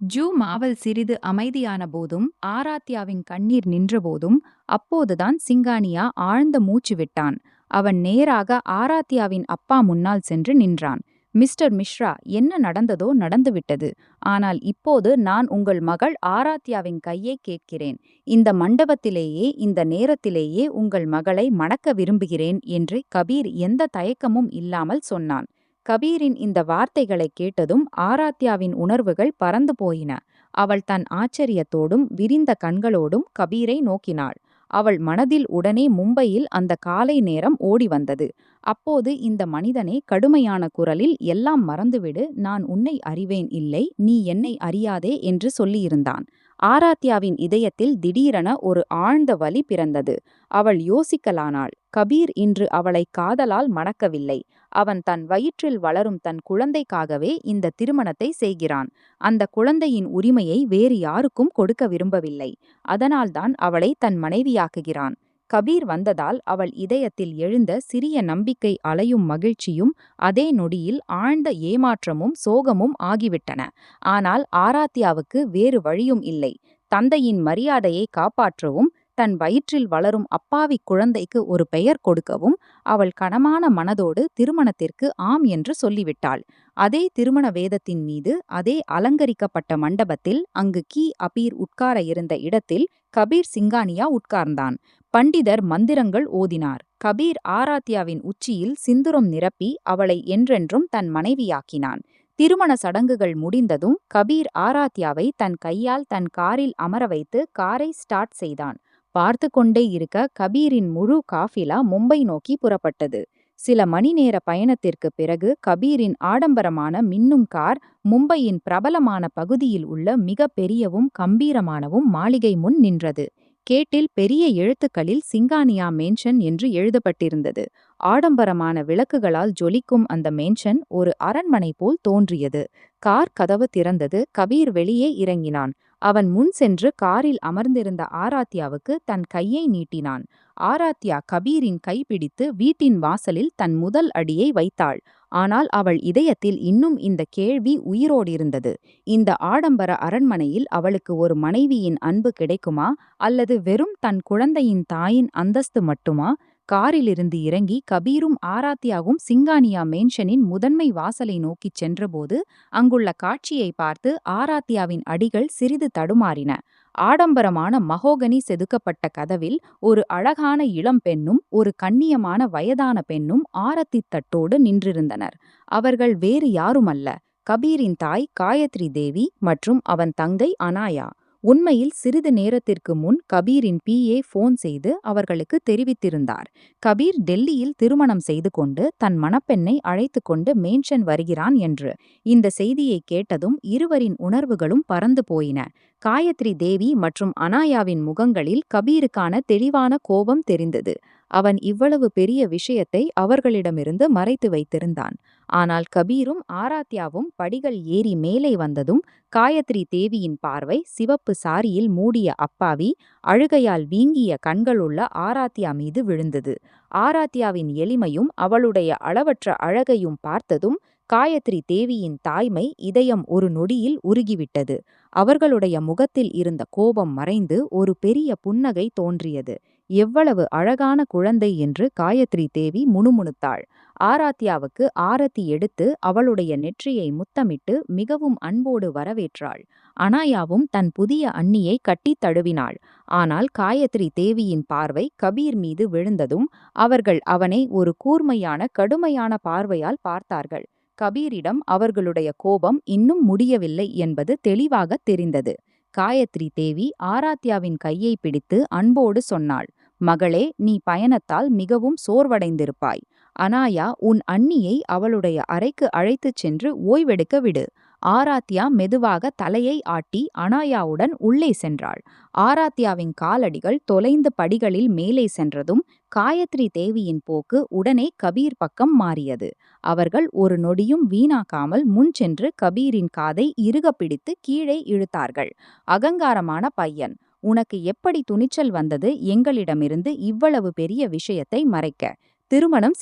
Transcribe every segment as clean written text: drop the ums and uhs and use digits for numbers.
Zoo மாவல் சிறிது அமைதியான போதும் ஆராத்யாவின் கண்ணீர் நின்றபோதும் அப்போதுதான் சிங்கானியா ஆழ்ந்த மூச்சு விட்டான். அவன் நேராக ஆராத்யாவின் அப்பா முன்னால் சென்று நின்றான். மிஸ்டர் மிஸ்ரா, என்ன நடந்ததோ நடந்துவிட்டது. ஆனால் இப்போது நான் உங்கள் மகள் ஆராத்யாவின் கையை கேட்கிறேன். இந்த மண்டபத்திலேயே இந்த நேரத்திலேயே உங்கள் மகளை மணக்க விரும்புகிறேன் என்று கபீர் எந்த தயக்கமும் இல்லாமல் சொன்னான். கபீரின் இந்த வார்த்தைகளைக் கேட்டதும் ஆராத்யாவின் உணர்வுகள் பறந்து போயின. அவள் தன் ஆச்சரியத்தோடும் விரிந்த கண்களோடும் கபீரை நோக்கினாள். அவள் மனதில் உடனே மும்பையில் அந்த காலை நேரம் ஓடி வந்தது. அப்போது இந்த மனிதனே கடுமையான குரலில், எல்லாம் மறந்துவிடு, நான் உன்னை அறிவேன், இல்லை நீ என்னை அறியாதே என்று சொல்லியிருந்தான். ஆராத்யாவின் இதயத்தில் திடீரென ஒரு ஆழ்ந்த வலி பிறந்தது. அவள் யோசிக்கலானாள். கபீர் இன்று அவளை காதலால் மணக்கவில்லை. அவன் தன் வயிற்றில் வளரும் தன் குழந்தைக்காகவே இந்த திருமணத்தை செய்கிறான். அந்த குழந்தையின் உரிமையை வேறு யாருக்கும் கொடுக்க விரும்பவில்லை. அதனால்தான் அவளை தன் மனைவியாக்குகிறான். கபீர் வந்ததால் அவள் இதயத்தில் எழுந்த சிறிய நம்பிக்கை அலையும் மகிழ்ச்சியும் அதே நொடியில் ஆழ்ந்த ஏமாற்றமும் சோகமும் ஆகிவிட்டன. ஆனால் ஆராத்யாவுக்கு வேறு வழியும் இல்லை. தந்தையின் மரியாதையை காப்பாற்றவும் தன் வயிற்றில் வளரும் அப்பாவி குழந்தைக்கு ஒரு பெயர் கொடுக்கவும் அவள் கனமான மனதோடு திருமணத்திற்கு ஆம் என்று சொல்லிவிட்டாள். அதே திருமண வேதத்தின் மீது அதே அலங்கரிக்கப்பட்ட மண்டபத்தில் அங்கு அபீர் உட்கார இருந்த இடத்தில் கபீர் சிங்கானியா உட்கார்ந்தான். பண்டிதர் மந்திரங்கள் ஓதினார். கபீர் ஆராத்யாவின் உச்சியில் சிந்துரம் நிரப்பி அவளை என்றென்றும் தன் மனைவியாக்கினான். திருமண சடங்குகள் முடிந்ததும் கபீர் ஆராத்யாவை தன் கையால் தன் காரில் அமர வைத்து காரை ஸ்டார்ட் செய்தான். பார்த்து கொண்டே இருக்க கபீரின் முழு காஃபிலா மும்பை நோக்கி புறப்பட்டது. சில மணி நேர பயணத்திற்கு பிறகு கபீரின் ஆடம்பரமான மின்னும் கார் மும்பையின் பிரபலமான பகுதியில் உள்ள மிக பெரியவும் கம்பீரமானவும் மாளிகை முன் நின்றது. கேட்டில் பெரிய எழுத்துக்களில் சிங்கானியா மேன்ஷன் என்று எழுதப்பட்டிருந்தது. ஆடம்பரமான விளக்குகளால் ஜொலிக்கும் அந்த மேன்ஷன் ஒரு அரண்மனை போல் தோன்றியது. கார் கதவு திறந்தது. கபீர் வெளியே இறங்கினான். அவன் முன் சென்று காரில் அமர்ந்திருந்த ஆராத்யாவுக்கு தன் கையை நீட்டினான். ஆராத்யா கபீரின் கைப்பிடித்து வீட்டின் வாசலில் தன் முதல் அடியை வைத்தாள். ஆனால் அவள் இதயத்தில் இன்னும் இந்த கேள்வி உயிரோடிருந்தது. இந்த ஆடம்பர அரண்மனையில் அவளுக்கு ஒரு மனைவியின் அன்பு கிடைக்குமா, அல்லது வெறும் தன் குழந்தையின் தாயின் அந்தஸ்து மட்டுமா? காரிலிருந்து இறங்கி கபீரும் ஆராத்யாவும் சிங்கானியா மேன்ஷனின் முதன்மை வாசலை நோக்கிச் சென்றபோது அங்குள்ள காட்சியை பார்த்து ஆராத்யாவின் அடிகள் சிறிது தடுமாறின. ஆடம்பரமான மகோகனி செதுக்கப்பட்ட கதவில் ஒரு அழகான இளம் பெண்ணும் ஒரு கண்ணியமான வயதான பெண்ணும் ஆரத்தி தட்டோடு நின்றிருந்தனர். அவர்கள் வேறு யாருமல்ல, கபீரின் தாய் காயத்ரி தேவி மற்றும் அவன் தங்கை அனாயா. உண்மையில் சிறிது நேரத்திற்கு முன் கபீரின் PA ஃபோன் செய்து அவர்களுக்கு தெரிவித்திருந்தார். கபீர் டெல்லியில் திருமணம் செய்து கொண்டு தன் மணப்பெண்ணை அழைத்து கொண்டு மேன்ஷன் வருகிறான் என்று. இந்த செய்தியை கேட்டதும் இருவரின் உணர்வுகளும் பறந்து போயின. காயத்ரி தேவி மற்றும் அனாயாவின் முகங்களில் கபீருக்கான தெளிவான கோபம் தெரிந்தது. அவன் இவ்வளவு பெரிய விஷயத்தை அவர்களிடமிருந்து மறைத்து வைத்திருந்தான். ஆனால் கபீரும் ஆராத்யாவும் படிகள் ஏறி மேலே வந்ததும் காயத்ரி தேவியின் பார்வை சிவப்பு சாரியில் மூடிய அப்பாவி, அழுகையால் வீங்கிய கண்களுள்ள ஆராத்யா மீது விழுந்தது. ஆராத்யாவின் எளிமையும் அவளுடைய அளவற்ற அழகையும் பார்த்ததும் காயத்ரி தேவியின் தாய்மை இதயம் ஒரு நொடியில் உருகிவிட்டது. அவர்களுடைய முகத்தில் இருந்த கோபம் மறைந்து ஒரு பெரிய புன்னகை தோன்றியது. எவ்வளவு அழகான குழந்தை என்று காயத்ரி தேவி முணுமுணுத்தாள். ஆராத்யாவுக்கு ஆரத்தி எடுத்து அவளுடைய நெற்றியை முத்தமிட்டு மிகவும் அன்போடு வரவேற்றாள். அனாயாவும் தன் புதிய அண்ணியை கட்டித் தழுவினாள். ஆனால் காயத்ரி தேவியின் பார்வை கபீர் மீது விழுந்ததும் அவர்கள் அவனை ஒரு கூர்மையான கடுமையான பார்வையால் பார்த்தார்கள். கபீரிடம் அவர்களுடைய கோபம் இன்னும் முடியவில்லை என்பது தெளிவாக தெரிந்தது. காயத்ரி தேவி ஆராத்யாவின் கையை பிடித்து அன்போடு சொன்னாள், மகளே, நீ பயணத்தால் மிகவும் சோர்வடைந்திருப்பாய். அனாயா, உன் அண்ணியை அவளுடைய அறைக்கு அழைத்துச் சென்று ஓய்வெடுக்க விடு. ஆராத்யா மெதுவாக தலையை ஆட்டி அனாயாவுடன் உள்ளே சென்றாள். ஆராத்யாவின் காலடிகள் தொலைந்து படிகளில் மேலே சென்றதும் காயத்ரி தேவியின் போக்கு உடனே கபீர் பக்கம் மாறியது. அவர்கள் ஒரு நொடியும் வீணாக்காமல் முன் சென்று கபீரின் காதை இறுக பிடித்து கீழே இழுத்தார்கள். அகங்காரமான பையன், உனக்கு எப்படி துணிச்சல் வந்தது எங்களிடமிருந்து இவ்வளவு பெரிய விஷயத்தை மறைக்க? திருமணம்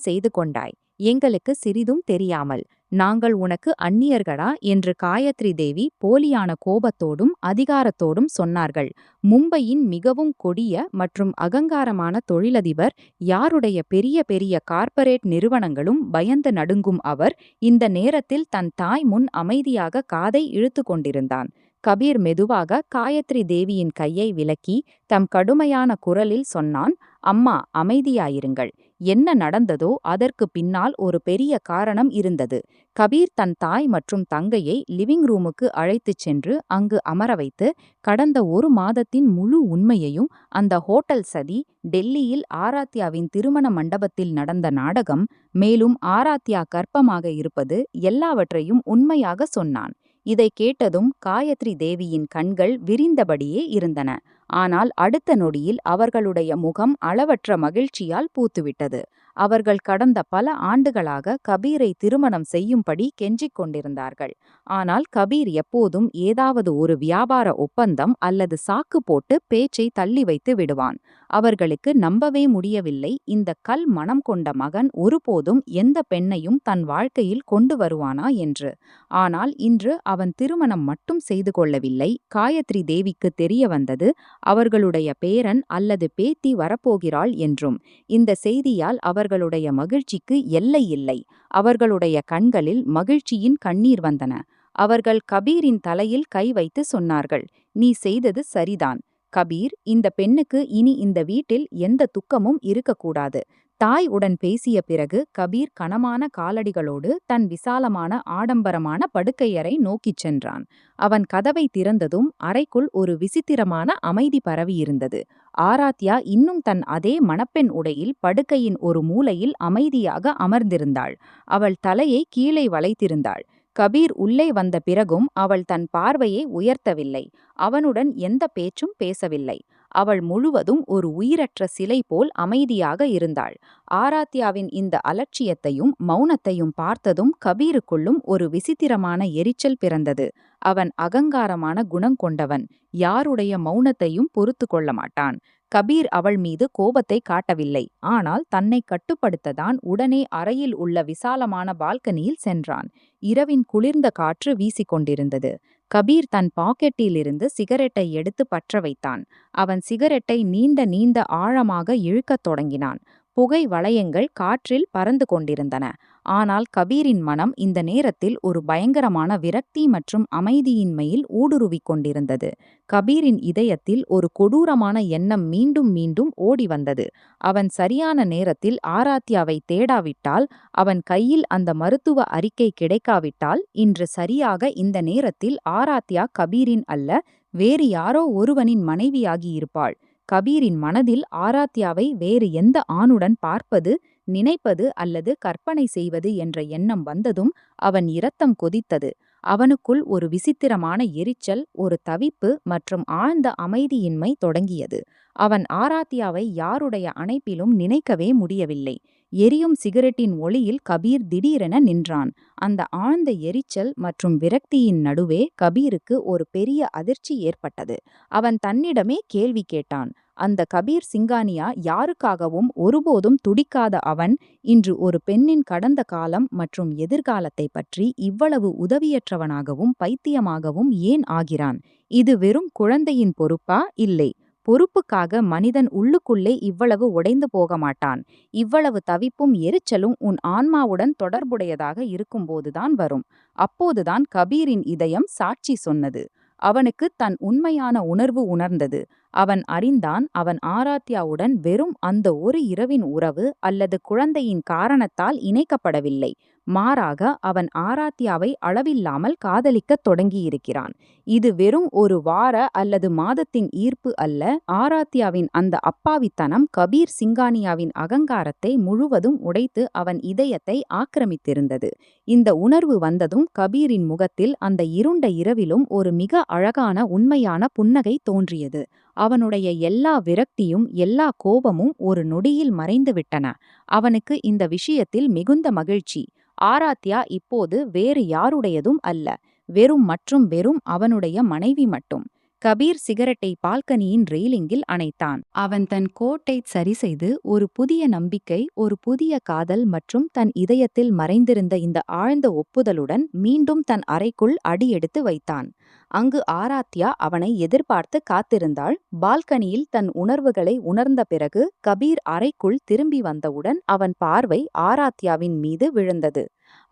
செய்து கொண்டாய். எங்களுக்கு சிறிதும் தெரியாமல். நாங்கள் உனக்கு அந்நியர்களா என்று காயத்ரி தேவி போலியான கோபத்தோடும் அதிகாரத்தோடும் சொன்னார்கள். மும்பையின் மிகவும் கொடிய மற்றும் அகங்காரமான தொழிலதிபர், யாருடைய பெரிய பெரிய கார்ப்பரேட் நிறுவனங்களும் பயந்து நடுங்கும் அவர் இந்த நேரத்தில் தன் தாய் முன் அமைதியாக காதை இழுத்து கொண்டிருந்தான். கபீர் மெதுவாக காயத்ரி தேவியின் கையை விலக்கி தம் கடுமையான குரலில் சொன்னான், அம்மா, அமைதியாயிருங்கள். என்ன நடந்ததோ அதற்கு பின்னால் ஒரு பெரிய காரணம் இருந்தது. கபீர் தன் தாய் மற்றும் தங்கையை லிவிங் ரூமுக்கு அழைத்துச் சென்று அங்கு அமர வைத்து, கடந்த ஒரு மாதத்தின் முழு உண்மையையும், அந்த ஹோட்டல் சதி, டெல்லியில் ஆராத்யாவின் திருமண மண்டபத்தில் நடந்த நாடகம், மேலும் ஆராத்யா கர்ப்பமாக இருப்பது, எல்லாவற்றையும் உண்மையாக சொன்னான். இதை கேட்டதும் காயத்ரி தேவியின் கண்கள் விரிந்தபடியே இருந்தன. ஆனால் அடுத்த நொடியில் அவர்களுடைய முகம் அளவற்ற மகிழ்ச்சியால் பூத்துவிட்டது. அவர்கள் கடந்த பல ஆண்டுகளாக கபீரை திருமணம் செய்யும்படி கெஞ்சிக் கொண்டிருந்தார்கள். ஆனால் கபீர் எப்போதும் ஏதாவது ஒரு வியாபார ஒப்பந்தம் அல்லது சாக்கு போட்டு பேச்சை தள்ளி வைத்து விடுவான். அவர்களுக்கு நம்பவே முடியவில்லை, இந்த கல் மனம் கொண்ட மகன் ஒருபோதும் எந்த பெண்ணையும் தன் வாழ்க்கையில் கொண்டு வருவானா என்று. ஆனால் இன்று அவன் திருமணம் மட்டும் செய்து கொள்ளவில்லை. காயத்ரி தேவிக்கு தெரிய வந்தது, அவர்களுடைய பேரன் அல்லது பேத்தி வரப்போகிறாள் என்றும். இந்த செய்தியால் அவர்களுடைய மகிழ்ச்சிக்கு எல்லை இல்லை. அவர்களுடைய கண்களில் மகிழ்ச்சியின் கண்ணீர் வந்தன. அவர்கள் கபீரின் தலையில் கை வைத்து சொன்னார்கள், நீ செய்தது சரிதான் கபீர். இந்த பெண்ணுக்கு இனி இந்த வீட்டில் எந்த துக்கமும் இருக்கக்கூடாது. தாய் உடன் பேசிய பிறகு கபீர் கனமான காலடிகளோடு தன் விசாலமான ஆடம்பரமான படுக்கையறை நோக்கிச் சென்றான். அவன் கதவை திறந்ததும் அறைக்குள் ஒரு விசித்திரமான அமைதி பரவியிருந்தது. ஆராத்யா இன்னும் தன் அதே மணப்பெண் உடையில் படுக்கையின் ஒரு மூலையில் அமைதியாக அமர்ந்திருந்தாள். அவள் தலையை கீழே வளைத்திருந்தாள். கபீர் உள்ளே வந்த பிறகும் அவள் தன் பார்வையை உயர்த்தவில்லை. அவனுடன் எந்த பேச்சும் பேசவில்லை. அவள் முழுவதும் ஒரு உயிரற்ற சிலை போல் அமைதியாக இருந்தாள். ஆராத்யாவின் இந்த அலட்சியத்தையும் மௌனத்தையும் பார்த்ததும் கபீருக்குள்ளும் ஒரு விசித்திரமான எரிச்சல் பிறந்தது. அவன் அகங்காரமான குணம் கொண்டவன். யாருடைய மௌனத்தையும் பொறுத்து கொள்ள மாட்டான். கபீர் அவள் மீது கோபத்தை காட்டவில்லை. ஆனால் தன்னை கட்டுப்படுத்ததான் உடனே அறையில் உள்ள விசாலமான பால்கனியில் சென்றான். இரவின் குளிர்ந்த காற்று வீசிக்கொண்டிருந்தது. கபீர் தன் பாக்கெட்டிலிருந்து சிகரெட்டை எடுத்து பற்ற வைத்தான். அவன் சிகரெட்டை நீண்ட நீண்ட ஆழமாக இழுக்கத் தொடங்கினான். புகை வளையங்கள் காற்றில் பறந்து கொண்டிருந்தன. ஆனால் கபீரின் மனம் இந்த நேரத்தில் ஒரு பயங்கரமான விரக்தி மற்றும் அமைதியின்மையில் ஊடுருவிக் கொண்டிருந்தது. கபீரின் இதயத்தில் ஒரு கொடூரமான எண்ணம் மீண்டும் மீண்டும் ஓடி வந்தது. அவன் சரியான நேரத்தில் ஆராத்யாவை தேடாவிட்டால், அவன் கையில் அந்த மருத்துவ அறிக்கை கிடைக்காவிட்டால், இன்று சரியாக இந்த நேரத்தில் ஆராத்யா கபீரின் அல்ல, வேறு யாரோ ஒருவனின் மனைவியாகியிருப்பாள். கபீரின் மனதில் ஆராத்யாவை வேறு எந்த ஆணுடன் பார்ப்பது, நினைப்பது அல்லது கற்பனை செய்வது என்ற எண்ணம் வந்ததும் அவன் இரத்தம் கொதித்தது. அவனுக்குள் ஒரு விசித்திரமான எரிச்சல், ஒரு தவிப்பு மற்றும் ஆழ்ந்த அமைதியின்மை தொடங்கியது. அவன் ஆராத்யாவை யாருடைய அணைப்பிலும் நினைக்கவே முடியவில்லை. எரியும் சிகரெட்டின் ஒளியில் கபீர் திடீரென நின்றான். அந்த ஆழ்ந்த எரிச்சல் மற்றும் விரக்தியின் நடுவே கபீருக்கு ஒரு பெரிய அதிர்ச்சி ஏற்பட்டது. அவன் தன்னிடமே கேள்வி கேட்டான். அந்த கபீர் சிங்கானியா யாருக்காகவும் ஒருபோதும் துடிக்காத அவன், இன்று ஒரு பெண்ணின் கடந்த காலம் மற்றும் எதிர்காலத்தை பற்றி இவ்வளவு உதவியற்றவனாகவும் பைத்தியமாகவும் ஏன் ஆகிறான்? இது வெறும் குழந்தையின் பொறுப்பா? இல்லை. பொறுப்புக்காக மனிதன் உள்ளுக்குள்ளே இவ்வளவு உடைந்து போக மாட்டான். இவ்வளவு தவிப்பும் எரிச்சலும் உன் ஆன்மாவுடன் தொடர்புடையதாக இருக்கும்போதுதான் வரும். அப்போதுதான் கபீரின் இதயம் சாட்சி சொன்னது. அவனுக்கு தன் உண்மையான உணர்வு உணர்ந்தது. அவன் அறிந்தான், அவன் ஆராத்யாவுடன் வெறும் அந்த ஒரு இரவின் உறவு அல்லது குழந்தையின் காரணத்தால் இணைக்கப்படவில்லை. மாறாக அவன் ஆராத்யாவை அளவில்லாமல் காதலிக்கத் தொடங்கியிருக்கிறான். இது வெறும் ஒரு வார அல்லது மாதத்தின் ஈர்ப்பு அல்ல. ஆராத்யாவின் அந்த அப்பாவித்தனம் கபீர் சிங்கானியாவின் அகங்காரத்தை முழுவதும் உடைத்து அவன் இதயத்தை ஆக்கிரமித்திருந்தது. இந்த உணர்வு வந்ததும் கபீரின் முகத்தில் அந்த இருண்ட இரவிலும் ஒரு மிக அழகான உண்மையான புன்னகை தோன்றியது. அவனுடைய எல்லா விரக்தியும் எல்லா கோபமும் ஒரு நொடியில் மறைந்துவிட்டன. அவனுக்கு இந்த விஷயத்தில் மிகுந்த மகிழ்ச்சி. ஆராத்யா இப்போது வேறு யாருடையதும் அல்ல, வெறும் மற்றும் வெறும் அவனுடைய மனைவி மட்டும். கபீர் சிகரெட்டை பால்கனியின் ரெயிலிங்கில் அணைத்தான். அவன் தன் கோட்டை சரிசெய்து, ஒரு புதிய நம்பிக்கை, ஒரு புதிய காதல் மற்றும் தன் இதயத்தில் மறைந்திருந்த இந்த ஆழ்ந்த ஒப்புதலுடன் மீண்டும் தன் அறைக்குள் அடியெடுத்து வைத்தான். அங்கு ஆராத்யா அவனை எதிர்பார்த்து காத்திருந்தாள். பால்கனியில் தன் உணர்வுகளை உணர்ந்த பிறகு கபீர் அறைக்குள் திரும்பி வந்தவுடன் அவன் பார்வை ஆராத்யாவின் மீது விழுந்தது.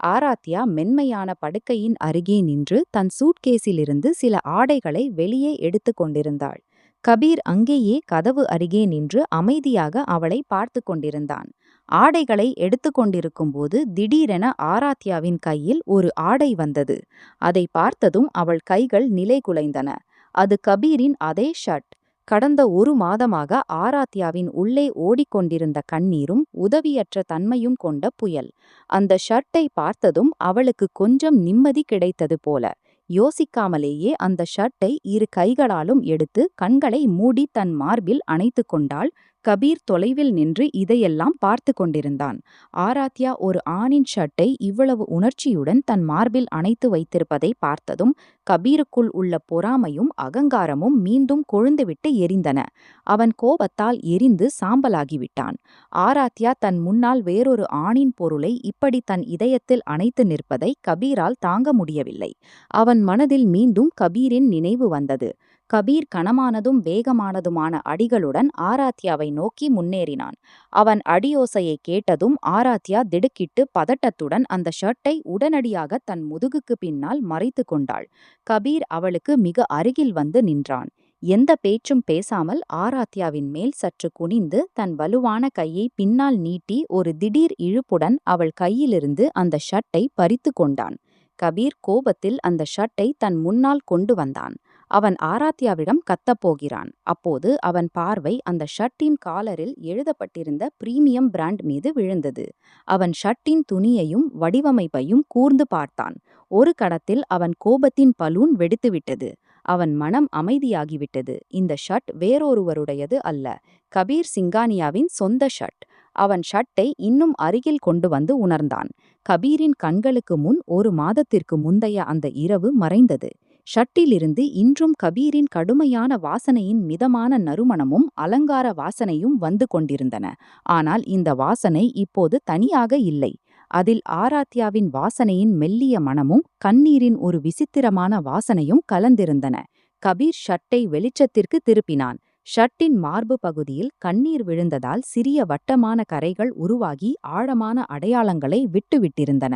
ஆராத்யா மென்மையான படுக்கையின் அருகே நின்று தன் சூட்கேஸிலிருந்து சில ஆடைகளை வெளியே எடுத்து கொண்டிருந்தாள். கபீர் அங்கேயே கதவு அருகே நின்று அமைதியாக அவளை பார்த்து கொண்டிருந்தான். ஆடைகளை எடுத்து கொண்டிருக்கும்போது திடீரென ஆராத்யாவின் கையில் ஒரு ஆடை வந்தது. அதை பார்த்ததும் அவள் கைகள் நிலைகுலைந்தன. அது கபீரின் அதே ஷர்ட். கடந்த 1 மாதமாக ஆராத்யாவின் உள்ளே ஓடிக்கொண்டிருந்த கண்ணீரும் உதவியற்ற தன்மையும் கொண்ட புயல். அந்த ஷர்ட்டை பார்த்ததும் அவளுக்கு கொஞ்சம் நிம்மதி கிடைத்தது போல. யோசிக்காமலேயே அந்த ஷர்ட்டை 2 கைகளாலும் எடுத்து கண்களை மூடி தன் மார்பில் அணைத்து கொண்டாள். கபீர் தொலைவில் நின்று இதையெல்லாம் பார்த்து கொண்டிருந்தான். ஆராத்யா ஒரு ஆணின் ஷர்ட்டை இவ்வளவு உணர்ச்சியுடன் தன் மார்பில் அணைத்து வைத்திருப்பதை பார்த்ததும் கபீருக்குள் உள்ள பொறாமையும் அகங்காரமும் மீண்டும் கொழுந்துவிட்டு எரிந்தன. அவன் கோபத்தால் எரிந்து சாம்பலாகிவிட்டான். ஆராத்யா தன் முன்னால் வேறொரு ஆணின் பொருளை இப்படி தன் இதயத்தில் அணைத்து நிற்பதை கபீரால் தாங்க முடியவில்லை. அவன் மனதில் மீண்டும் கபீரின் நினைவு வந்தது. கபீர் கனமானதும் வேகமானதுமான அடிகளுடன் ஆராத்யாவை நோக்கி முன்னேறினான். அவன் அடியோசையை கேட்டதும் ஆராத்யா திடுக்கிட்டு பதட்டத்துடன் அந்த ஷர்ட்டை உடனடியாக தன் முதுகுக்கு பின்னால் மறைத்து கொண்டாள். கபீர் அவளுக்கு மிக அருகில் வந்து நின்றான். எந்த பேச்சும் பேசாமல் ஆராத்யாவின் மேல் சற்று குனிந்து தன் வலுவான கையை பின்னால் நீட்டி ஒரு திடீர் இழுப்புடன் அவள் கையிலிருந்து அந்த ஷர்ட்டை பறித்து கொண்டான். கபீர் கோபத்தில் அந்த ஷர்ட்டை தன் முன்னால் கொண்டு வந்தான். அவன் ஆராத்யாவிடம் கத்தப்போகிறான். அப்போது அவன் பார்வை அந்த ஷர்ட்டின் காலரில் எழுதப்பட்டிருந்த பிரீமியம் பிராண்ட் மீது விழுந்தது. அவன் ஷர்ட்டின் துணியையும் வடிவமைப்பையும் கூர்ந்து பார்த்தான். ஒரு கணத்தில் அவன் கோபத்தின் பலூன் வெடித்துவிட்டது. அவன் மனம் அமைதியாகிவிட்டது. இந்த ஷர்ட் வேறொருவருடையது அல்ல, கபீர் சிங்கானியாவின் சொந்த ஷர்ட். அவன் ஷர்ட்டை இன்னும் அருகில் கொண்டு வந்து உணர்ந்தான். கபீரின் கண்களுக்கு முன் 1 மாதத்திற்கு முந்தைய அந்த இரவு மறைந்தது. ஷர்ட்டிலிருந்து இன்றும் கபீரின் கடுமையான வாசனையின் மிதமான நறுமணமும் அலங்கார வாசனையும் வந்து கொண்டிருந்தன. ஆனால் இந்த வாசனை இப்போது தனியாக இல்லை. அதில் ஆராத்யாவின் வாசனையின் மெல்லிய மணமும் கண்ணீரின் ஒரு விசித்திரமான வாசனையும் கலந்திருந்தன. கபீர் ஷர்ட்டை வெளிச்சத்திற்கு திருப்பினான். ஷர்ட்டின் மார்பு பகுதியில் கண்ணீர் விழுந்ததால் சிறிய வட்டமான கரைகள் உருவாகி ஆழமான அடையாளங்களை விட்டுவிட்டிருந்தன.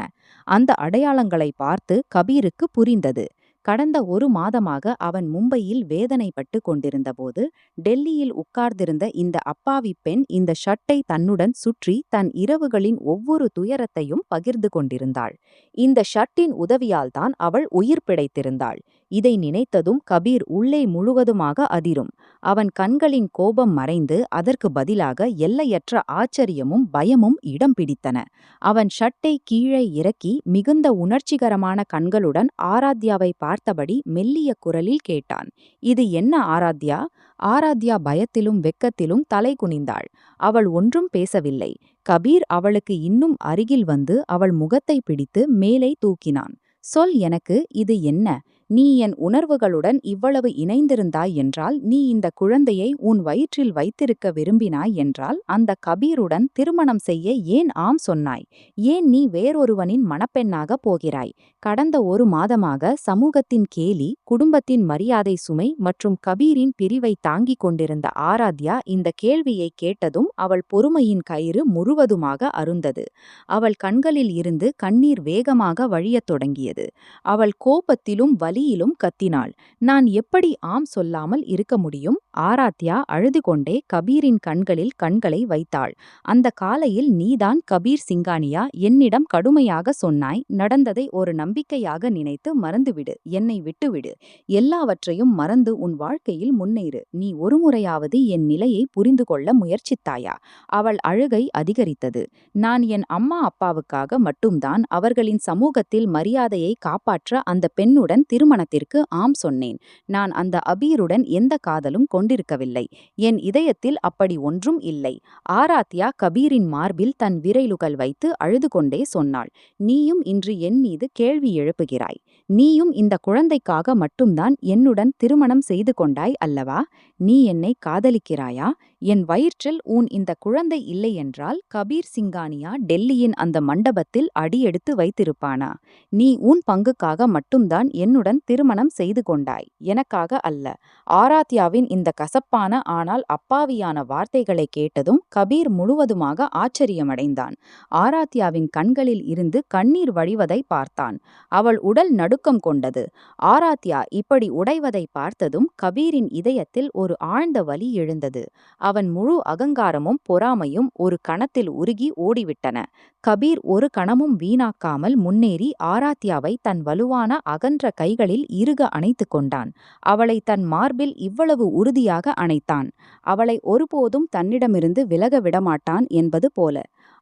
அந்த அடையாளங்களை பார்த்து கபீருக்கு புரிந்தது. கடந்த 1 மாதமாக அவன் மும்பையில் வேதனைப்பட்டு கொண்டிருந்தபோது டெல்லியில் உட்கார்ந்திருந்த இந்த அப்பாவி பெண் இந்த ஷர்ட்டை தன்னுடன் சுற்றி தன் இரவுகளின் ஒவ்வொரு துயரத்தையும் பகிர்ந்து கொண்டிருந்தாள். இந்த ஷர்ட்டின் உதவியால்தான் அவள் உயிர் பிழைத்திருந்தாள். இதை நினைத்ததும் கபீர் உள்ளே முழுவதுமாக அதிரும். அவன் கண்களின் கோபம் மறைந்து அதற்கு பதிலாக எல்லையற்ற ஆச்சரியமும் பயமும் இடம் பிடித்தன. அவன் ஷர்ட்டை கீழே இறக்கி மிகுந்த உணர்ச்சிகரமான கண்களுடன் ஆராத்யாவை பார்த்தபடி மெல்லிய குரலில் கேட்டான். இது என்ன ஆராத்யா? ஆராத்யா பயத்திலும் வெட்கத்திலும் தலை குனிந்தாள். அவள் ஒன்றும் பேசவில்லை. கபீர் அவளுக்கு இன்னும் அருகில் வந்து அவள் முகத்தை பிடித்து மேலே தூக்கினான். சொல், எனக்கு இது என்ன? நீ என் உணர்வுகளுடன் இவ்வளவு இணைந்திருந்தாய் என்றால், நீ இந்த குழந்தையை உன் வயிற்றில் வைத்திருக்க விரும்பினாய் என்றால், அந்த கபீருடன் திருமணம் செய்ய ஏன் ஆம் சொன்னாய்? ஏன் நீ வேறொருவனின் மணப்பெண்ணாக போகிறாய்? கடந்த 1 மாதமாக சமூகத்தின் கேலி, குடும்பத்தின் மரியாதை சுமை மற்றும் கபீரின் பிரிவை தாங்கிக் கொண்டிருந்த ஆராத்யா இந்த கேள்வியை கேட்டதும் அவள் பொறுமையின் கயிறு முழுவதுமாக அருந்தது. அவள் கண்களில் இருந்து கண்ணீர் வேகமாக வழியத் தொடங்கியது. அவள் கோபத்திலும் வலியிலும் கத்தினாள். நான் எப்படி ஆம் சொல்லாமல் இருக்க முடியும்? ஆராத்யா அழுது கொண்டே கபீரின் கண்களில் கண்களை வைத்தாள். அந்த காலையில் நீதான் கபீர் சிங்கானியா என்னிடம் கடுமையாக சொன்னாய். நடந்ததை ஒரு நம்பிக்கையாக நினைத்து மறந்துவிடு. என்னை விட்டுவிடு. எல்லாவற்றையும் மறந்து உன் வாழ்க்கையில் முன்னேறு. நீ ஒருமுறையாவது என் நிலையை புரிந்து கொள்ள முயற்சித்தாயா? அவள் அழுகை அதிகரித்தது. நான் என் அம்மா அப்பாவுக்காக மட்டும்தான் அவர்களின் சமூகத்தில் மரியாதையை காப்பாற்ற அந்த பெண்ணுடன் திருமணம் திருமணத்திற்கு ஆம் சொன்னேன். நான் அந்த அபீருடன் எந்த காதலும் கொண்டிருக்கவில்லை. என் இதயத்தில் அப்படி ஒன்றும் இல்லை. ஆராத்யா கபீரின் மார்பில் தன் விரலுகள் வைத்து அழுது கொண்டே சொன்னாள். நீயும் இன்று என் மீது கேள்வி எழுப்புகிறாய். நீயும் இந்த குழந்தைக்காக மட்டும்தான் என்னுடன் திருமணம் செய்து கொண்டாய் அல்லவா? நீ என்னை காதலிக்கிறாயா? என் வயிற்றில் இந்த குழந்தை இல்லை என்றால் கபீர் சிங்கானியா டெல்லியின் அந்த மண்டபத்தில் அடியெடுத்து வைத்திருப்பானா? நீ உன் பங்குக்காக மட்டும்தான் என்னுடன் திருமணம் செய்து கொண்டாய், எனக்காக அல்ல. ஆராத்யாவின் இந்த கசப்பான ஆனால் அப்பாவியான வார்த்தைகளை கேட்டதும் கபீர் முழுவதுமாக ஆச்சரியமடைந்தான். ஆராத்யாவின் கண்களில் இருந்து கண்ணீர் வழிவதை பார்த்தான். அவள் உடல் நடுக்கம் கொண்டது. ஆராத்யா இப்படி உடைவதை பார்த்ததும் கபீரின் இதயத்தில் ஒரு ஆழ்ந்த வலி எழுந்தது. அவன் முழு அகங்காரமும் பொறாமையும் ஒரு கணத்தில் உருகி ஓடிவிட்டன. கபீர் ஒரு கணமும் வீணாக்காமல் முன்னேறி ஆராத்யாவை தன் வலுவான அகன்ற கைகளில் இறுக அணைத்து கொண்டான். அவளை தன் மார்பில் இவ்வளவு உறுதியாக அணைத்தான். அவளை ஒருபோதும் தன்னிடமிருந்து விலக விடமாட்டான் என்பது போல.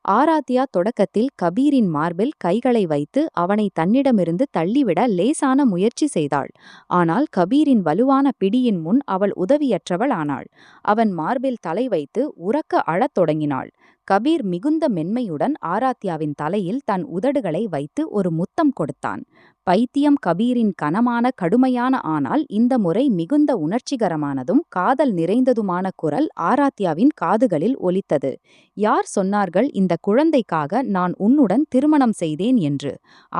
ஆராத்யா தொடக்கத்தில் கபீரின் மார்பில் கைகளை வைத்து அவனை தன்னிடமிருந்து தள்ளிவிட லேசான முயற்சி செய்தாள். ஆனால் கபீரின் வலுவான பிடியின் முன் அவள் உதவியற்றவள் ஆனாள். அவன் மார்பில் தலை வைத்து உரக்க அழத் தொடங்கினாள். கபீர் மிகுந்த மென்மையுடன் ஆராத்யாவின் தலையில் தன் உதடுகளை வைத்து ஒரு முத்தம் கொடுத்தான். பைத்தியம் கபீரின் கனமான கடுமையான ஆனால் இந்த முறை மிகுந்த உணர்ச்சிகரமானதும் காதல் நிறைந்ததுமான குரல் ஆராத்யாவின் காதுகளில் ஒலித்தது. யார் சொன்னார்கள் இந்த குழந்தைக்காக நான் உன்னுடன் திருமணம் செய்தேன் என்று?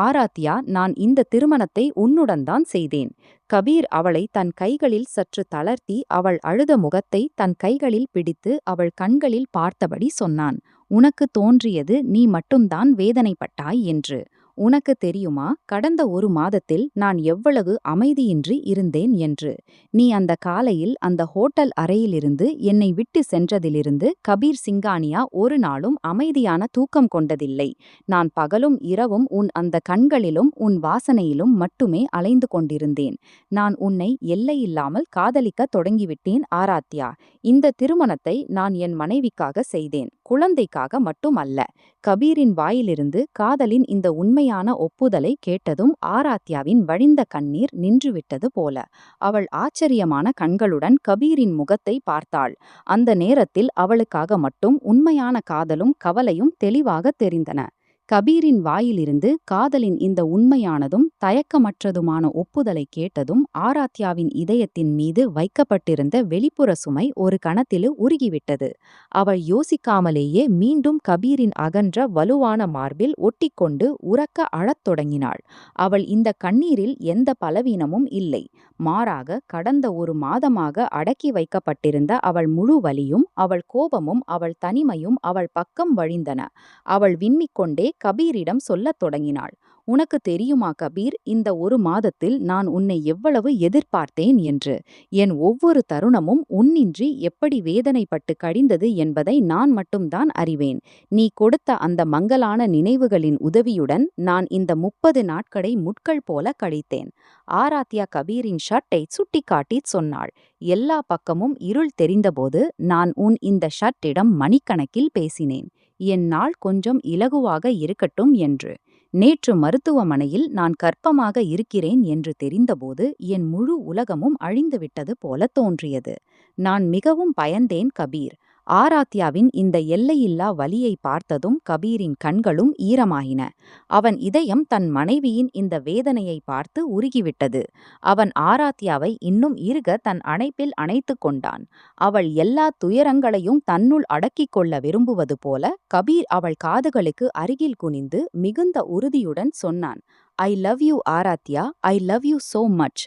ஆராத்யா, நான் இந்த திருமணத்தை உன்னுடன் தான் செய்தேன். கபீர் அவளை தன் கைகளில் சற்று தளர்த்தி அவள் அழுத முகத்தை தன் கைகளில் பிடித்து அவள் கண்களில் பார்த்தபடி சொன்னான். உனக்கு தோன்றியது நீ மட்டும்தான் வேதனைப்பட்டாய் என்று. உனக்கு தெரியுமா, கடந்த ஒரு மாதத்தில் நான் எவ்வளவு அமைதியின்றி இருந்தேன் என்று? நீ அந்த காலையில் அந்த ஹோட்டல் அறையிலிருந்து என்னை விட்டு சென்றதிலிருந்து கபீர் சிங்கானியா ஒரு நாளும் அமைதியான தூக்கம் கொண்டதில்லை. நான் பகலும் இரவும் அந்த கண்களிலும் வாசனையிலும் மட்டுமே அலைந்து கொண்டிருந்தேன். நான் உன்னை எல்லையில்லாமல் காதலிக்க தொடங்கிவிட்டேன் ஆராத்யா. இந்த திருமணத்தை நான் என் மனைவிக்காக செய்தேன், குழந்தைக்காக மட்டும் அல்ல. கபீரின் வாயிலிருந்து காதலின் இந்த உண்மையான ஒப்புதலை கேட்டதும் ஆராத்யாவின் வழிந்த கண்ணீர் நின்றுவிட்டது போல. அவள் ஆச்சரியமான கண்களுடன் கபீரின் முகத்தை பார்த்தாள். அந்த நேரத்தில் அவளுக்காக மட்டும் உண்மையான காதலும் கவலையும் தெளிவாக தெரிந்தன. கபீரின் வாயிலிருந்து காதலின் இந்த உண்மையானதும் தயக்கமற்றதுமான ஒப்புதலை கேட்டதும் ஆராத்யாவின் இதயத்தின் மீது வைக்கப்பட்டிருந்த வெளிப்புற சுமை ஒரு கணத்தில் உருகிவிட்டது. அவள் யோசிக்காமலேயே மீண்டும் கபீரின் அகன்ற வலுவான மார்பில் ஒட்டிக்கொண்டு உரக்க அழத் தொடங்கினாள். அவள் இந்த கண்ணீரில் எந்த பலவீனமும் இல்லை. மாறாக கடந்த ஒரு மாதமாக அடக்கி வைக்கப்பட்டிருந்த அவள் முழு வலியும் அவள் கோபமும் அவள் தனிமையும் அவள் பக்கம் வழிந்தன. அவள் விம்மிக்கொண்டே கபீரிடம் சொல்லத் தொடங்கினாள். உனக்கு தெரியுமா கபீர், இந்த ஒரு மாதத்தில் நான் உன்னை எவ்வளவு எதிர்பார்த்தேன் என்று? என் ஒவ்வொரு தருணமும் உன்னின்றி எப்படி வேதனைப்பட்டு கழிந்தது என்பதை நான் மட்டும்தான் அறிவேன். நீ கொடுத்த அந்த மங்கலான நினைவுகளின் உதவியுடன் நான் இந்த 30 நாட்களை முட்கள் போல கழித்தேன். ஆராத்யா கபீரின் ஷர்ட்டை சுட்டிக்காட்டி சொன்னாள். எல்லா பக்கமும் இருள் தெரிந்தபோது நான் இந்த ஷர்ட்டிடம் மணிக்கணக்கில் பேசினேன். என் நாள் கொஞ்சம் இலகுவாக இருக்கட்டும் என்று. நேற்று மருத்துவமனையில் நான் கர்ப்பமாக இருக்கிறேன் என்று தெரிந்தபோது என் முழு உலகமும் அழிந்துவிட்டது போல தோன்றியது. நான் மிகவும் பயந்தேன் கபீர். ஆராத்யாவின் இந்த எல்லையில்லா வலியை பார்த்ததும் கபீரின் கண்களும் ஈரமாயின. அவன் இதயம் தன் மனைவியின் இந்த வேதனையை பார்த்து உருகிவிட்டது. அவன் ஆராத்யாவை இன்னும் இறுக தன் அணைப்பில் அணைத்து கொண்டான். அவள் எல்லா துயரங்களையும் தன்னுள் அடக்கிக் கொள்ள விரும்புவது போல கபீர் அவள் காதுகளுக்கு அருகில் குனிந்து மிகுந்த உறுதியுடன் சொன்னான். I love you Aradhya, I love you so much.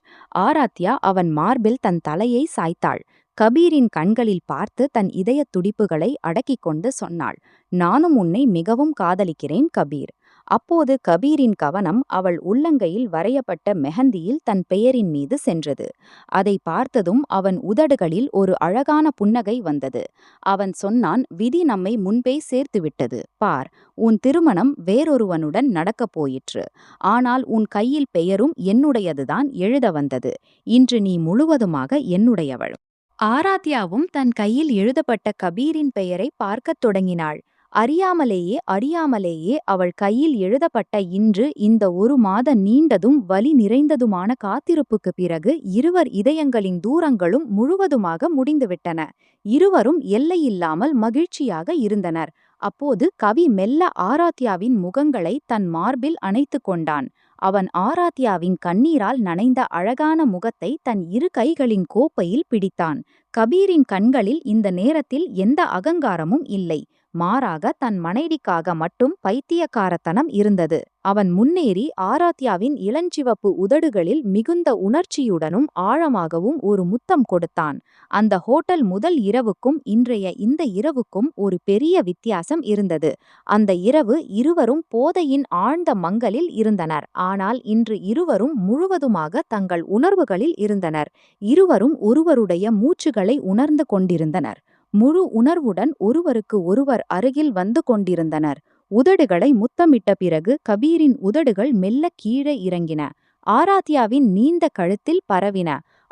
Aradhya அவன் மார்பில் தன் தலையை சாய்த்தாள். கபீரின் கண்களில் பார்த்து தன் இதயத் துடிப்புகளை அடக்கிக் கொண்டு சொன்னாள். நானும் உன்னை மிகவும் காதலிக்கிறேன் கபீர். அப்போது கபீரின் கவனம் அவள் உள்ளங்கையில் வரையப்பட்ட மெஹந்தியில் தன் பெயரின் மீது சென்றது. அதை பார்த்ததும் அவன் உதடுகளில் ஒரு அழகான புன்னகை வந்தது. அவன் சொன்னான், விதி நம்மை முன்பே சேர்த்துவிட்டது. பார், உன் திருமணம் வேறொருவனுடன் நடக்கப் போயிற்று. ஆனால் உன் கையில் பெயரும் என்னுடையதுதான் எழுத வந்தது. இன்று நீ முழுவதுமாக என்னுடையவள். ஆராத்யாவும் தன் கையில் எழுதப்பட்ட கபீரின் பெயரை பார்க்கத் தொடங்கினாள். அறியாமலேயே அவள் கையில் எழுதப்பட்ட இன்று இந்த 1 மாத நீண்டதும் வலி நிறைந்ததுமான காத்திருப்புக்குப் பிறகு இருவர் இதயங்களின் தூரங்களும் முழுவதுமாக முடிந்துவிட்டன. இருவரும் எல்லையில்லாமல் மகிழ்ச்சியாக இருந்தனர். அப்போது கவி மெல்ல ஆராத்யாவின் முகங்களை தன் மார்பில் அணைத்துக் கொண்டான். அவன் ஆராத்யாவின் கண்ணீரால் நனைந்த அழகான முகத்தை தன் 2 கைகளின் கோப்பையில் பிடித்தான். கபீரின் கண்களில் இந்த நேரத்தில் எந்த அகங்காரமும் இல்லை. மாறாக தன் மனைவிக்காக மட்டும் பைத்தியக்காரத்தனம் இருந்தது. அவன் முன்னேறி ஆராத்யாவின் இளஞ்சிவப்பு உதடுகளில் மிகுந்த உணர்ச்சியுடனும் ஆழமாகவும் ஒரு முத்தம் கொடுத்தான். அந்த ஹோட்டல் முதல் இரவுக்கும் இன்றைய இந்த இரவுக்கும் ஒரு பெரிய வித்தியாசம் இருந்தது. அந்த இரவு இருவரும் போதையின் ஆழ்ந்த மங்கலில் இருந்தனர். ஆனால் இன்று இருவரும் முழுவதுமாக தங்கள் உணர்வுகளில் இருந்தனர். இருவரும் ஒருவருடைய மூச்சுகளை உணர்ந்து கொண்டிருந்தனர். முழு உணர்வுடன் ஒருவருக்கு ஒருவர் அருகில் வந்து கொண்டிருந்தனர். உதடுகளை முத்தமிட்ட பிறகு கபீரின் உதடுகள் மெல்ல கீழே இறங்கின. ஆராத்யாவின் நீண்ட கழுத்தில் பரவின.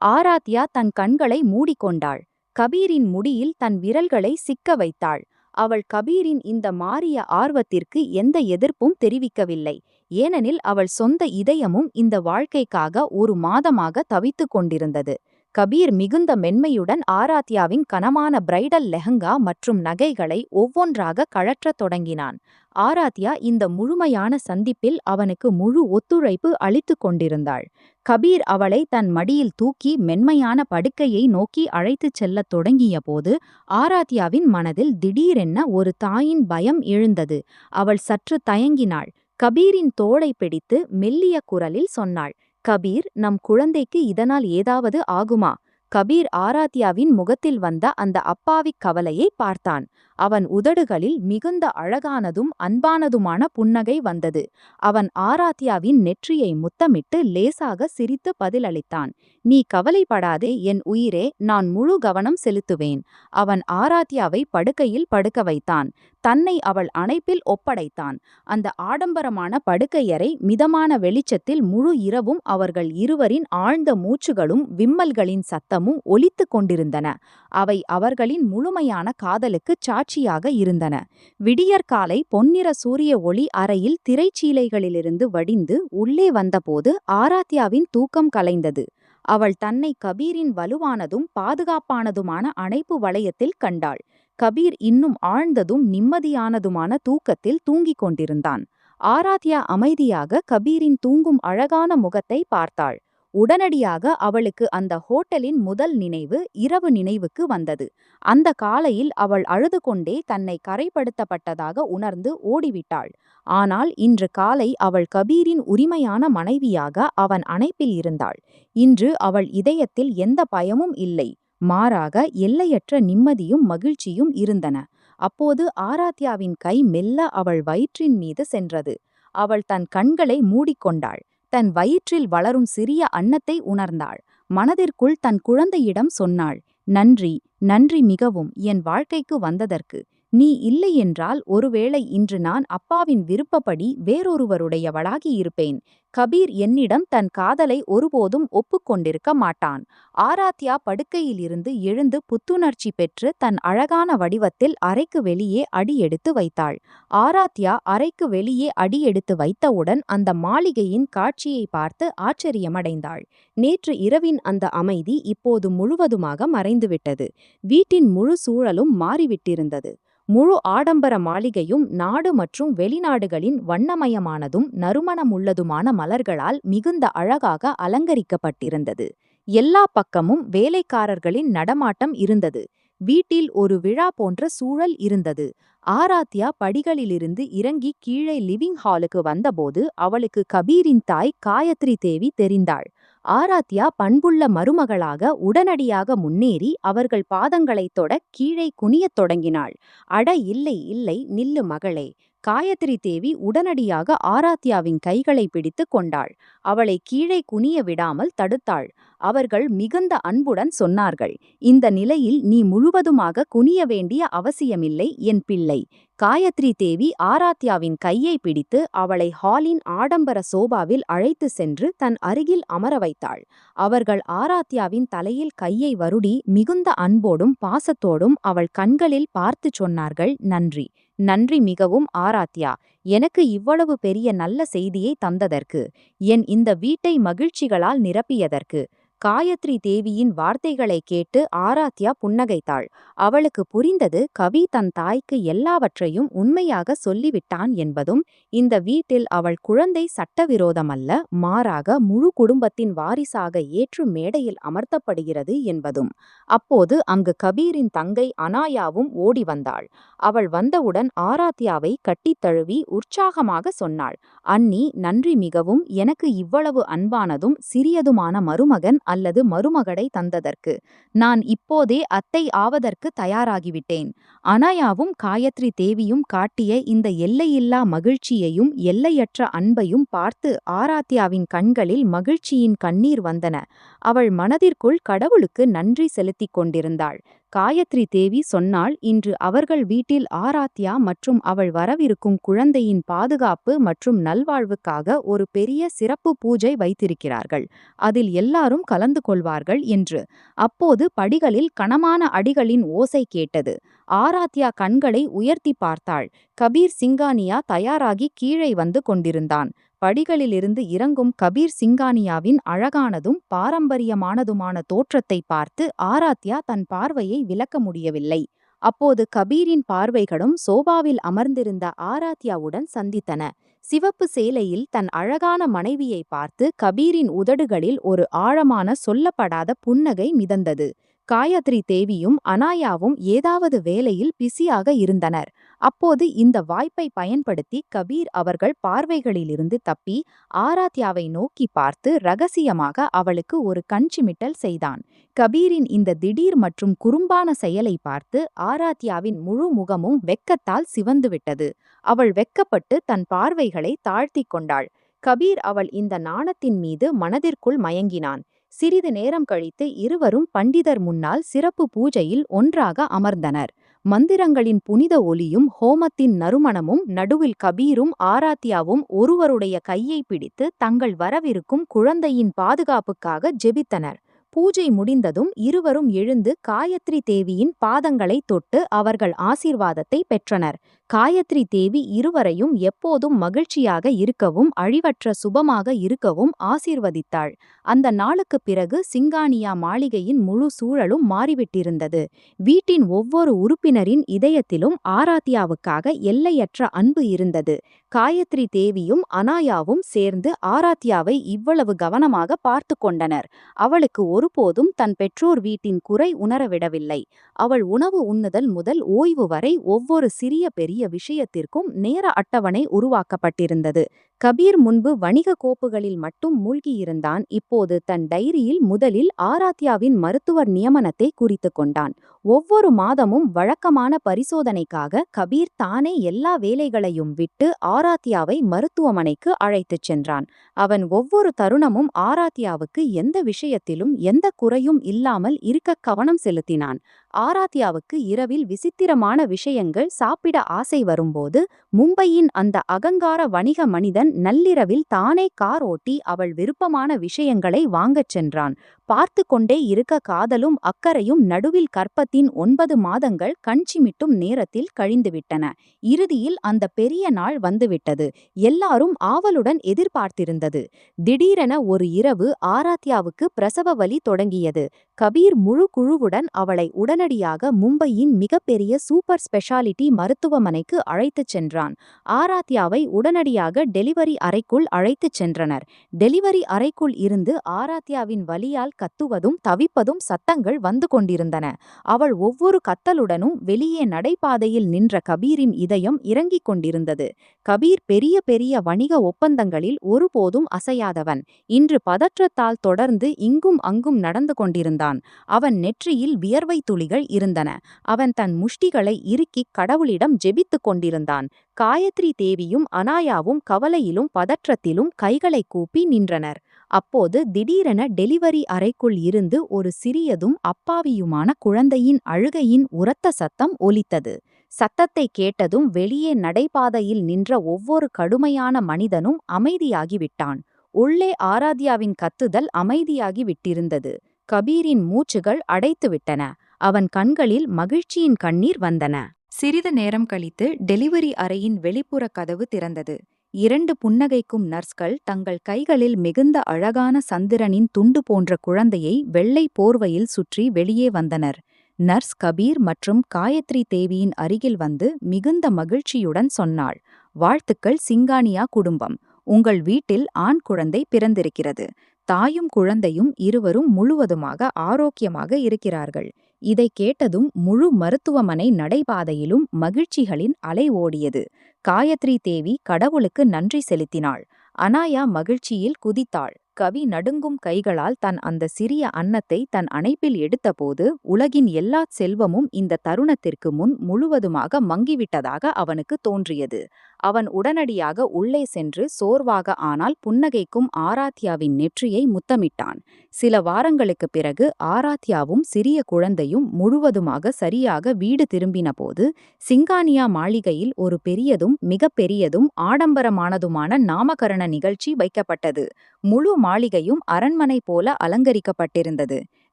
ஆராத்யா தன் கண்களை மூடிக்கொண்டாள். கபீரின் முடியில் தன் விரல்களை சிக்க வைத்தாள். அவள் கபீரின் இந்த மாறிய ஆர்வத்திற்கு எந்த எதிர்ப்பும் தெரிவிக்கவில்லை. ஏனெனில் அவள் சொந்த இதயமும் இந்த வாழ்க்கைக்காக 1 மாதமாக தவித்துக் கொண்டிருந்தது. கபீர் மிகுந்த மென்மையுடன் ஆராத்யாவின் கனமான பிரைடல் லெஹங்கா மற்றும் நகைகளை ஒவ்வொன்றாக கழற்றத் தொடங்கினான். ஆராத்யா இந்த முழுமையான சந்திப்பில் அவனுக்கு முழு ஒத்துழைப்பு அளித்துக் கொண்டிருந்தாள். கபீர் அவளை தன் மடியில் தூக்கி மென்மையான படுக்கையை நோக்கி அழைத்துச் செல்லத் தொடங்கிய போது ஆராத்யாவின் மனதில் திடீரென ஒரு தாயின் பயம் எழுந்தது. அவள் சற்று தயங்கினாள். கபீரின் தோளை பிடித்து மெல்லிய குரலில் சொன்னாள், கபீர், நம் குழந்தைக்கு இதனால் ஏதாவது ஆகுமா? கபீர் ஆராத்யாவின் முகத்தில் வந்த அந்த அப்பாவிக் கவலையை பார்த்தான். அவன் உதடுகளில் மிகுந்த அழகானதும் அன்பானதுமான புன்னகை வந்தது. அவன் ஆராத்யாவின் நெற்றியை முத்தமிட்டு லேசாக சிரித்து பதிலளித்தான். நீ கவலைப்படாதே என் உயிரே, நான் முழு கவனம் செலுத்துவேன். அவன் ஆராத்யாவை படுக்கையில் படுக்க வைத்தான். தன்னை அவள் அணைப்பில் ஒப்படைத்தான். அந்த ஆடம்பரமான படுக்கையறை மிதமான வெளிச்சத்தில் முழு இரவும் அவர்கள் இருவரின் ஆழ்ந்த மூச்சுகளும் விம்மல்களின் சத்தமும் ஒலித்துக் கொண்டிருந்தன. அவை அவர்களின் முழுமையான காதலுக்குச் சாட்சியாக இருந்தன. விடியற்காலை பொன்னிற சூரிய ஒளி அறையில் திரைச்சீலைகளிலிருந்து வடிந்து உள்ளே வந்தபோது ஆராத்யாவின் தூக்கம் கலைந்தது. அவள் தன்னை கபீரின் வலுவானதும் பாதுகாப்பானதுமான அணைப்பு வளையத்தில் கண்டாள். கபீர் இன்னும் ஆழ்ந்ததும் நிம்மதியானதுமான தூக்கத்தில் தூங்கிக் கொண்டிருந்தான். ஆராத்யா அமைதியாக கபீரின் தூங்கும் அழகான முகத்தை பார்த்தாள். உடனடியாக அவளுக்கு அந்த ஹோட்டலின் முதல் நினைவு இரவு நினைவுக்கு வந்தது. அந்த காலையில் அவள் அழுது கொண்டே தன்னை கரைப்படுத்தப்பட்டதாக உணர்ந்து ஓடிவிட்டாள். ஆனால் இன்று காலை அவள் கபீரின் உரிமையான மனைவியாக அவன் அணைப்பில் இருந்தாள். இன்று அவள் இதயத்தில் எந்த பயமும் இல்லை. மாறாக எல்லையற்ற நிம்மதியும் மகிழ்ச்சியும் இருந்தன. அப்போது ஆராத்யாவின் கை மெல்ல அவள் வயிற்றின் மீது சென்றது. அவள் தன் கண்களை மூடிக்கொண்டாள். தன் வயிற்றில் வளரும் சிறிய அன்னத்தை உணர்ந்தாள். மனதிற்குள் தன் குழந்தையிடம் சொன்னாள், நன்றி, நன்றி மிகவும் என் வாழ்க்கைக்கு வந்ததற்கு. நீ இல்லை என்றால் ஒருவேளை இன்று நான் அப்பாவின் விருப்பப்படி வேறொருவருடையவளாகி இருப்பேன். கபீர் என்னிடம் தன் காதலை ஒருபோதும் ஒப்புக்கொண்டிருக்க மாட்டான். ஆராத்யா படுக்கையிலிருந்து எழுந்து புத்துணர்ச்சி பெற்று தன் அழகான வடிவத்தில் அறைக்கு வெளியே அடியெடுத்து வைத்தாள். ஆராத்யா அறைக்கு வெளியே அடியெடுத்து வைத்தவுடன் அந்த மாளிகையின் காட்சியை பார்த்து ஆச்சரியமடைந்தாள். நேற்று இரவின் அந்த அமைதி இப்போது முழுவதுமாக மறைந்துவிட்டது. வீட்டின் முழு சூழலும் மாறிவிட்டிருந்தது. முழு ஆடம்பர மாளிகையும் நாடு மற்றும் வெளிநாடுகளின் வண்ணமயமானதும் நறுமணமுள்ளதுமான மலர்களால் மிகுந்த அழகாக அலங்கரிக்கப்பட்டிருந்தது. எல்லா பக்கமும் வேலைக்காரர்களின் நடமாட்டம் இருந்தது. வீட்டில் ஒரு விழா போன்ற சூழல் இருந்தது. ஆராத்யா படிகளிலிருந்து இறங்கி கீழே லிவிங் ஹாலுக்கு வந்தபோது அவளுக்கு கபீரின் தாய் காயத்ரி தேவி தெரிந்தாள். ஆராத்யா பண்புள்ள மருமகளாக உடனடியாக முன்னேறி அவர்கள் பாதங்களைத் தொட கீழே குனியத் தொடங்கினாள். அட இல்லை இல்லை, நில்லு மகளே. காயத்ரி தேவி உடனடியாக ஆராத்யாவின் கைகளை பிடித்து கொண்டாள். அவளை கீழே குனிய விடாமல் தடுத்தாள். அவர்கள் மிகுந்த அன்புடன் சொன்னார்கள், இந்த நிலையில் நீ முழுவதுமாக குனிய வேண்டிய அவசியமில்லை என் பிள்ளை. காயத்ரி தேவி ஆராத்யாவின் கையை பிடித்து அவளை ஹாலின் ஆடம்பர சோபாவில் அழைத்து சென்று தன் அருகில் அமர வைத்தாள். அவர்கள் ஆராத்யாவின் தலையில் கையை வருடி மிகுந்த அன்போடும் பாசத்தோடும் அவள் கண்களில் பார்த்து சொன்னார்கள், நன்றி, நன்றி மிகவும் ஆராத்யா, எனக்கு இவ்வளவு பெரிய நல்ல செய்தியை தந்ததற்கு, என் இந்த வீட்டை மகிழ்ச்சிகளால் நிரப்பியதற்கு. காயத்ரி தேவியின் வார்த்தைகளைக் கேட்டு ஆராத்யா புன்னகைத்தாள். அவளுக்கு புரிந்தது, கவி தன் தாய்க்கு எல்லாவற்றையும் உண்மையாக சொல்லிவிட்டான் என்பதும், இந்த வீட்டில் அவள் குழந்தை சட்டவிரோதமல்ல, மாறாக முழு குடும்பத்தின் வாரிசாக ஏற்று மேடையில் அமர்த்தப்படுகிறது என்பதும். அப்போது அங்கு கபீரின் தங்கை அனாயாவும் ஓடி வந்தாள். அவள் வந்தவுடன் ஆராத்யாவை கட்டித் தழுவி உற்சாகமாக சொன்னாள், அண்ணி, நன்றி மிகவும், எனக்கு இவ்வளவு அன்பானதும் சிறியதுமான மருமகன் அல்லது மருமகளை தந்ததற்கு. நான் இப்போதே அத்தை ஆவதற்கு தயாராகிவிட்டேன். அனாயாவும் காயத்ரி தேவியும் காட்டிய இந்த எல்லையில்லா மகிழ்ச்சியையும் எல்லையற்ற அன்பையும் பார்த்து ஆராத்யாவின் கண்களில் மகிழ்ச்சியின் கண்ணீர் வந்தன. அவள் மனதிற்குள் கடவுளுக்கு நன்றி செலுத்திக் கொண்டிருந்தாள். காயத்ரி தேவி சொன்னாள், இன்று அவர்கள் வீட்டில் ஆராத்யா மற்றும் அவள் வரவிருக்கும் குழந்தையின் பாதுகாப்பு மற்றும் நல்வாழ்வுக்காக ஒரு பெரிய சிறப்பு பூஜை வைத்திருக்கிறார்கள். அதில் எல்லாரும் கலந்து கொள்வார்கள் என்று. அப்போது படிகளில் கனமான அடிகளின் ஓசை கேட்டது. ஆராத்யா கண்களை உயர்த்தி பார்த்தாள். கபீர் சிங்கானியா தயாராகி கீழே வந்து கொண்டிருந்தான். படிகளிலிருந்து இறங்கும் கபீர் சிங்கானியாவின் அழகானதும் பாரம்பரியமானதுமான தோற்றத்தை பார்த்து ஆராத்யா தன் பார்வையை விலக்க முடியவில்லை. அப்போது கபீரின் பார்வைகளும் சோபாவில் அமர்ந்திருந்த ஆராத்யாவுடன் சந்தித்தன. சிவப்பு சேலையில் தன் அழகான மனைவியை பார்த்து கபீரின் உதடுகளில் ஒரு ஆழமான சொல்லப்படாத புன்னகை மிதந்தது. காயத்ரி தேவியும் அனாயாவும் ஏதாவது வேலையில் பிஸியாக இருந்தனர். அப்போது இந்த வாய்ப்பை பயன்படுத்தி கபீர் அவர்கள் பார்வைகளிலிருந்து தப்பி ஆராத்யாவை நோக்கி பார்த்து ரகசியமாக அவளுக்கு ஒரு கண்சிமிட்டல் செய்தான். கபீரின் இந்த திடீர் மற்றும் குறும்பான செயலை பார்த்து ஆராத்யாவின் முழு முகமும் வெட்கத்தால் சிவந்துவிட்டது. அவள் வெட்கப்பட்டு தன் பார்வைகளை தாழ்த்திக் கொண்டாள். கபீர் அவள் இந்த நாணத்தின் மீது மனதிற்குள் மயங்கினான். சிறிது நேரம் கழித்து இருவரும் பண்டிதர் முன்னால் சிறப்பு பூஜையில் ஒன்றாக அமர்ந்தனர். மந்திரங்களின் புனித ஒலியும் ஹோமத்தின் நறுமணமும் நடுவில் கபீரும் ஆராத்யாவும் ஒருவருடைய கையை பிடித்து தங்கள் வரவிருக்கும் குழந்தையின் பாதுகாப்புக்காக ஜெபித்தனர். பூஜை முடிந்ததும் இருவரும் எழுந்து காயத்ரி தேவியின் பாதங்களை தொட்டு அவர்கள் ஆசீர்வாதத்தை பெற்றனர். காயத்ரி தேவி இருவரையும் எப்போதும் மகிழ்ச்சியாக இருக்கவும் அழிவற்ற சுபமாக இருக்கவும் ஆசீர்வதித்தாள். அந்த நாளுக்குப் பிறகு சிங்கானியா மாளிகையின் முழு சூழலும் மாறிவிட்டிருந்தது. வீட்டின் ஒவ்வொரு உறுப்பினரின் இதயத்திலும் ஆராத்யாவுக்காக எல்லையற்ற அன்பு இருந்தது. காயத்ரி தேவியும் அனாயாவும் சேர்ந்து ஆராத்யாவை இவ்வளவு கவனமாக பார்த்து கொண்டனர். அவளுக்கு ஒருபோதும் தன் பெற்றோர் வீட்டின் குறை உணரவிடவில்லை. அவள் உணவு உண்ணுதல் முதல் ஓய்வு வரை ஒவ்வொரு சிறிய பெரிய விஷயத்திற்கும் நேர அட்டவணை உருவாக்கப்பட்டிருந்தது. கபீர் முன்பு வணிக கோப்புகளில் மட்டும் மூழ்கியிருந்தான். இப்போது தன் டைரியில் முதலில் ஆராத்யாவின் மருத்துவர் நியமனத்தை குறித்து கொண்டான். ஒவ்வொரு மாதமும் வழக்கமான பரிசோதனைக்காக கபீர் தானே எல்லா வேலைகளையும் விட்டு ஆராத்யாவை மருத்துவமனைக்கு அழைத்துச் சென்றான். அவன் ஒவ்வொரு தருணமும் ஆராத்யாவுக்கு எந்த விஷயத்திலும் எந்த குறையும் இல்லாமல் இருக்க கவனம் செலுத்தினான். ஆராத்யாவுக்கு இரவில் விசித்திரமான விஷயங்கள் சாப்பிட ஆசை வரும்போது மும்பையின் அந்த அகங்கார வணிக மனிதன் நள்ளிரவில் தானே கார் ஓட்டி அவள் விருப்பமான விஷயங்களை வாங்கச் சென்றான். பார்த்து கொண்டே இருக்க காதலும் அக்கறையும் நடுவில் கற்பத்தின் 9 மாதங்கள் கண்சிமிட்டும் நேரத்தில் கழிந்துவிட்டன. இறுதியில் அந்த பெரிய நாள் வந்துவிட்டது. எல்லாரும் ஆவலுடன் எதிர்பார்த்திருந்தது. திடீரென ஒரு இரவு ஆராத்யாவுக்கு பிரசவ வலி தொடங்கியது. கபீர் முழு குழுவுடன் அவளை உடனடியாக மும்பையின் மிகப்பெரிய சூப்பர் ஸ்பெஷாலிட்டி மருத்துவமனைக்கு அழைத்துச் சென்றான். ஆராத்யாவை உடனடியாக டெலிவரி அறைக்குள் அழைத்துச் சென்றனர். டெலிவரி அறைக்குள் இருந்து ஆராத்யாவின் வலியால் கத்துவதும் தவிப்பதும் சத்தங்கள் வந்து கொண்டிருந்தன. அவள் ஒவ்வொரு கத்தலுடனும் வெளியே நடைபாதையில் நின்ற கபீரின் இதயம் இறங்கிக் கொண்டிருந்தது. கபீர் பெரிய பெரிய வணிக ஒப்பந்தங்களில் ஒருபோதும் அசையாதவன். இன்று பதற்றத்தால் தொடர்ந்து இங்கும் அங்கும் நடந்து கொண்டிருந்தான். அவன் நெற்றியில் வியர்வை துளிகள் இருந்தன. அவன் தன் முஷ்டிகளை இறுக்கிக் கடவுளிடம் ஜெபித்துக் கொண்டிருந்தான். காயத்ரி தேவியும் அனாயாவும் கவலையிலும் பதற்றத்திலும் கைகளை கூப்பி நின்றனர். அப்போது திடீரென டெலிவரி அறைக்குள் இருந்து ஒரு சிறியதும் அப்பாவியுமான குழந்தையின் அழுகையின் உரத்த சத்தம் ஒலித்தது. சத்தத்தை கேட்டதும் வெளியே நடைபாதையில் நின்ற ஒவ்வொரு கடுமையான மனிதனும் அமைதியாகிவிட்டான். உள்ளே ஆராத்யாவின் கத்துதல் அமைதியாகி விட்டிருந்தது. கபீரின் மூச்சுகள் அடைத்துவிட்டன. அவன் கண்களில் மகிழ்ச்சியின் கண்ணீர் வந்தன. சிறிது நேரம் கழித்து டெலிவரி அறையின் வெளிப்புற கதவு திறந்தது. 2 புன்னகைக்கும் நர்ஸ்கள் தங்கள் கைகளில் மிகுந்த அழகான சந்திரனின் துண்டு போன்ற குழந்தையை வெள்ளை போர்வையில் சுற்றி வெளியே வந்தனர். நர்ஸ் கபீர் மற்றும் காயத்ரி தேவியின் அருகில் வந்து மிகுந்த மகிழ்ச்சியுடன் சொன்னாள், "வாழ்த்துக்கள் சிங்கானியா குடும்பம். உங்கள் வீட்டில் ஆண் குழந்தை பிறந்திருக்கிறது. தாயும் குழந்தையும் இருவரும் முழுவதுமாக ஆரோக்கியமாக இருக்கிறார்கள்." இதைக் கேட்டதும் முழு மருத்துவமனை நடைபாதையிலும் மகிழ்ச்சிகளின் அலை ஓடியது. காயத்ரி தேவி கடவுளுக்கு நன்றி செலுத்தினாள். அனாயா மகிழ்ச்சியில் குதித்தாள். கவி நடுங்கும் கைகளால் அந்த சிறிய அன்னத்தை தன் அணைப்பில் எடுத்தபோது உலகின் எல்லா செல்வமும் இந்த தருணத்திற்கு முன் முழுவதுமாக மங்கிவிட்டதாக அவனுக்கு தோன்றியது. அவன் உடனடியாக உள்ளே சென்று சோர்வாக ஆனால் புன்னகைக்கும் ஆராத்யாவின் நெற்றியை முத்தமிட்டான். சில வாரங்களுக்குப் பிறகு ஆராத்யாவும் சிறிய குழந்தையும் முழுவதுமாக சரியாக வீடு திரும்பினபோது சிங்கானியா மாளிகையில் ஒரு பெரியதும் மிகப்பெரியதும் ஆடம்பரமானதுமான நாமகரண நிகழ்ச்சி வைக்கப்பட்டது. முழு மாளிகையும் அரண்மனை போல அலங்கரிக்கப்பட்டிருந்தது.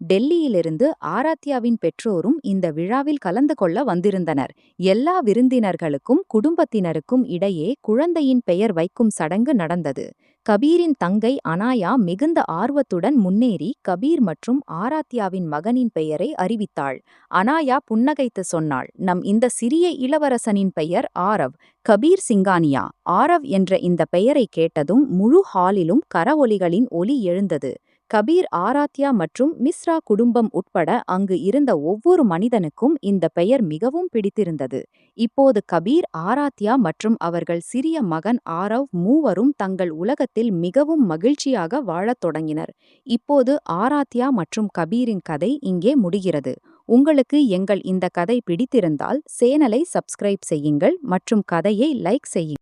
டெல்லியிலிருந்து ஆராத்யாவின் பெற்றோரும் இந்த விழாவில் கலந்து கொள்ள வந்திருந்தனர். எல்லா விருந்தினர்களுக்கும் குடும்பத்தினருக்கும் இடையே குழந்தையின் பெயர் வைக்கும் சடங்கு நடந்தது. கபீரின் தங்கை அனாயா மிகுந்த ஆர்வத்துடன் முன்னேறி கபீர் மற்றும் ஆராத்யாவின் மகனின் பெயரை அறிவித்தாள். அனாயா புன்னகைத்து சொன்னாள், "நம் இந்த சிறிய இளவரசனின் பெயர் ஆரவ். கபீர் சிங்கானியா." ஆரவ் என்ற இந்த பெயரை கேட்டதும் முழு ஹாலிலும் கரவொலிகளின் ஒலி எழுந்தது. கபீர், ஆராத்யா மற்றும் மிஸ்ரா குடும்பம் உட்பட அங்கு இருந்த ஒவ்வொரு மனிதனுக்கும் இந்த பெயர் மிகவும் பிடித்திருந்தது. இப்போது கபீர், ஆராத்யா மற்றும் அவர்கள் சிறிய மகன் ஆரவ் மூவரும் தங்கள் உலகத்தில் மிகவும் மகிழ்ச்சியாக வாழத் தொடங்கினர். இப்போது ஆராத்யா மற்றும் கபீரின் கதை இங்கே முடிகிறது. உங்களுக்கு எங்கள் இந்த கதை பிடித்திருந்தால் சேனலை சப்ஸ்கிரைப் செய்யுங்கள் மற்றும் கதையை லைக் செய்யுங்கள்.